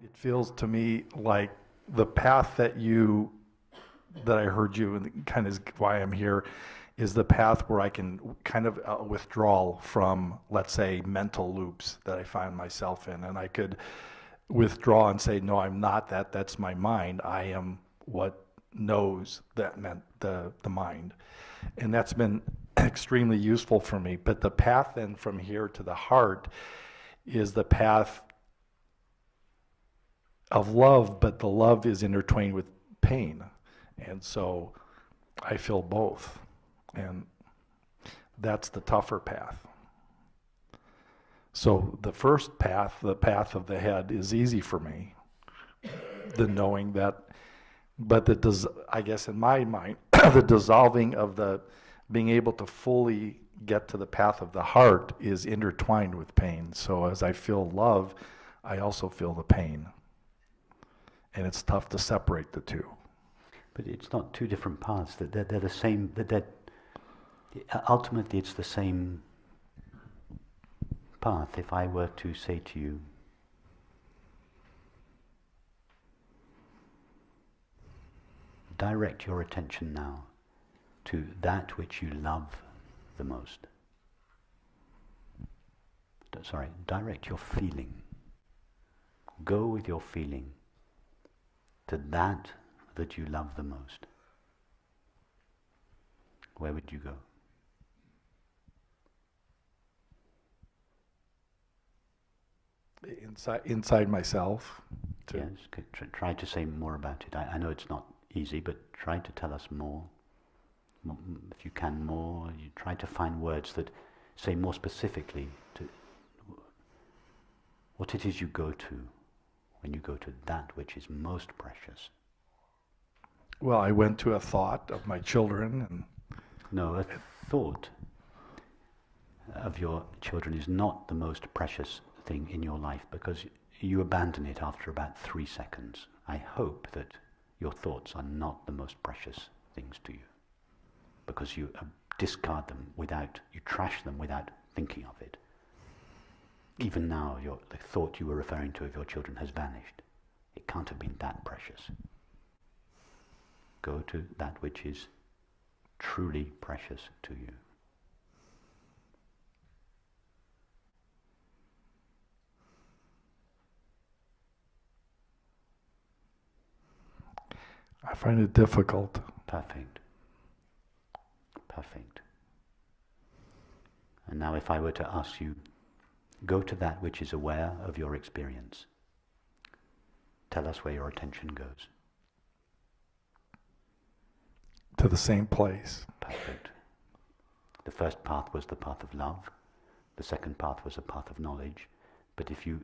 It feels to me like the path that I heard you, and kind of is why I'm here, is the path where I can kind of withdraw from, let's say, mental loops that I find myself in. And I could withdraw and say, no, I'm not that. That's my mind. I am what knows that meant the mind. And that's been extremely useful for me. But the path then from here to the heart is the path of love, but the love is intertwined with pain. And so I feel both. And that's the tougher path. So the first path, the path of the head, is easy for me. The knowing that, but I guess in my mind, the dissolving of the being able to fully get to the path of the heart is intertwined with pain. So as I feel love, I also feel the pain. And it's tough to separate the two. But it's not two different paths. They're the same. Ultimately, it's the same path. If I were to say to you, direct your attention now to that which you love the most. Sorry, direct your feeling. Go with your feeling to that you love the most. Where would you go? Inside myself. Yes, try to say more about it. I know it's not easy, but try to tell us more. If you can more, you try to find words that say more specifically to what it is you go to when you go to that which is most precious. Well, I went to a thought of my children. And no, a thought of your children is not the most precious thing in your life because you abandon it after about 3 seconds. I hope that your thoughts are not the most precious things to you because you discard them you trash them without thinking of it. Even now, the thought you were referring to of your children has vanished. It can't have been that precious. Go to that which is truly precious to you. I find it difficult. Perfect. Perfect. And now if I were to ask you, go to that which is aware of your experience. Tell us where your attention goes. To the same place. Perfect. The first path was the path of love. The second path was a path of knowledge. But if you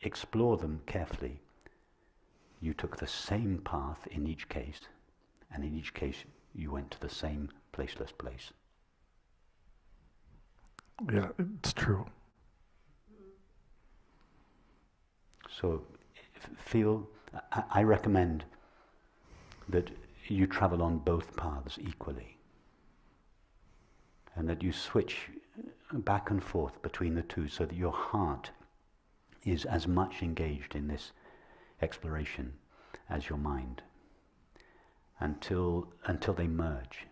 explore them carefully, you took the same path in each case, and in each case you went to the same placeless place. Yeah, it's true. So I recommend that you travel on both paths equally, and that you switch back and forth between the two so that your heart is as much engaged in this exploration as your mind until they merge.